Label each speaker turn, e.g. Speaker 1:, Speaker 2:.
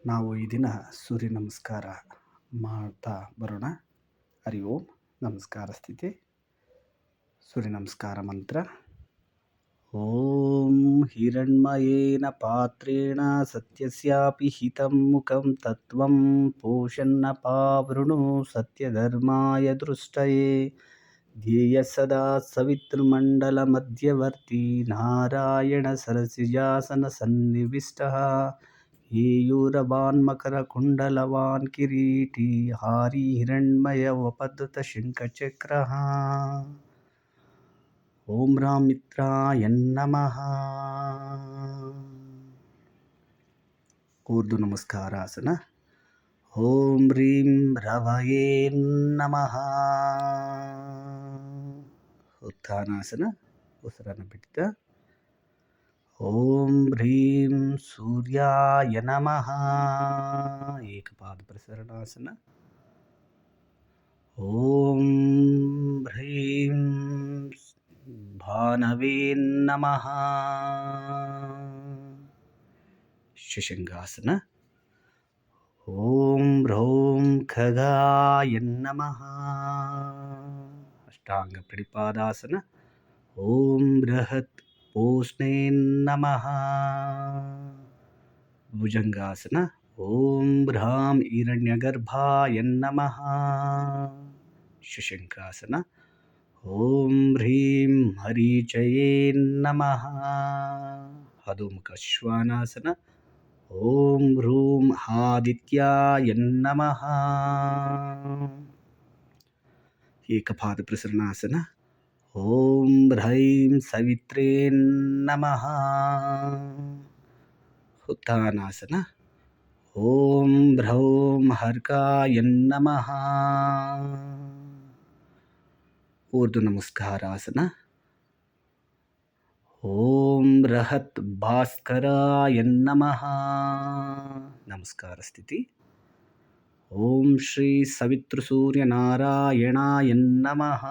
Speaker 1: ನಾವು ಈ ದಿನ ಸೂರ್ಯ ನಮಸ್ಕಾರ ಮಾಡ್ತಾ ಬರೋಣ. ಹರಿ ಓಂ. ನಮಸ್ಕಾರ ಸ್ಥಿತಿ. ಸೂರ್ಯ ನಮಸ್ಕಾರ ಮಂತ್ರ. ಓಂ ಹಿರಣ್ಮಯೇನ ಪಾತ್ರೇಣ ಸತ್ಯಸ್ಯಾಪಿ ಹಿತಂ ಮುಖಂ ತತ್ವಂ ಪೋಷನ್ನಪಾವೃಣು ಸತ್ಯಧರ್ಮಾಯ ದೃಷ್ಟಯೇ ಧ್ಯೇಯ ಸದಾ ಸವಿತೃಮಂಡಲ ಮಧ್ಯವರ್ತಿ ನಾರಾಯಣ ಸರಸಿಜಾಸನ ಸನ್ನಿವಿಷ್ಟಃ ಹೇಯೂರವಾನ್ ಮಕರ ಕುಂಡಲವಾನ್ ಕಿರೀಟಿ ಹಾರಿ ಹಿರಣ್ಮಯ ವಪದೃತ ಶಂಖಚಕ್ರಃ. ಓಂ ರಾಮ್ ಮಿತ್ರಾಯ ನಮಃ. ಊರ್ದು ನಮಸ್ಕಾರಾಸನ. ಓಂ ರೀಂ ರವಯೇ ನಮಃ. ಉತ್ಥಾನಾಸನ. ಉಸಿರನ್ನು ಬಿಟ್ಟಿದ್ದ. ಓಂ ಹ್ರೀಂ ಸೂರ್ಯಾಯ ನಮಃ. ಏಕಪಾದ ಪ್ರಸರಣಾಸನ. ಓಂ ಹ್ರೀಂ ಭಾನವೇ ನಮಃ. ಶಶಂಗಾಸನ. ಓಂ ಹ್ರೌಂ ಖಗಾಯ ನಮಃ. ಅಷ್ಟಾಂಗ ಪ್ರಣಿಪಾದಾಸನ. ಓಂ ಬೃಹತ್ ಪೋಷ್ಣೇ ನಮಃ. ಭುಜಂಗಾಸನ. ಓಂ ಭ್ರಾಂ ಹಿರಣ್ಯಗರ್ಭಾಯ ನಮಃ. ಶಶಂಕಾಸನ. ಓಂ ಹ್ರೀಂ ಹರೀಚಯೇ ನಮಃ. ಅಧೋಮುಖ ಶ್ವಾನಾಸನ. ಓಂ ಹ್ರೂಂ ಆದಿತ್ಯಾಯ ನಮಃ. ಏಕಪಾದ ಪ್ರಸರಣಾಸನ. ಓಂ ಹ್ರೈಂ ಸವಿತ್ರೇ ನಮಃ. ಉತ್ಥಾನಾಸನ. ಓಂ ಹ್ರೌಂ ಹರ್ಕಾಯ ನಮಃ. ಊರ್ಧ್ವ ನಮಸ್ಕಾರಾಸನ. ಓಂ ಬೃಹತ್ ಭಾಸ್ಕರಾಯ ನಮಃ. ನಮಸ್ಕಾರ ಸ್ಥಿತಿ. ಓಂ ಶ್ರೀ ಸವಿತೃ ಸೂರ್ಯ ನಾರಾಯಣಾಯ ನಮಃ.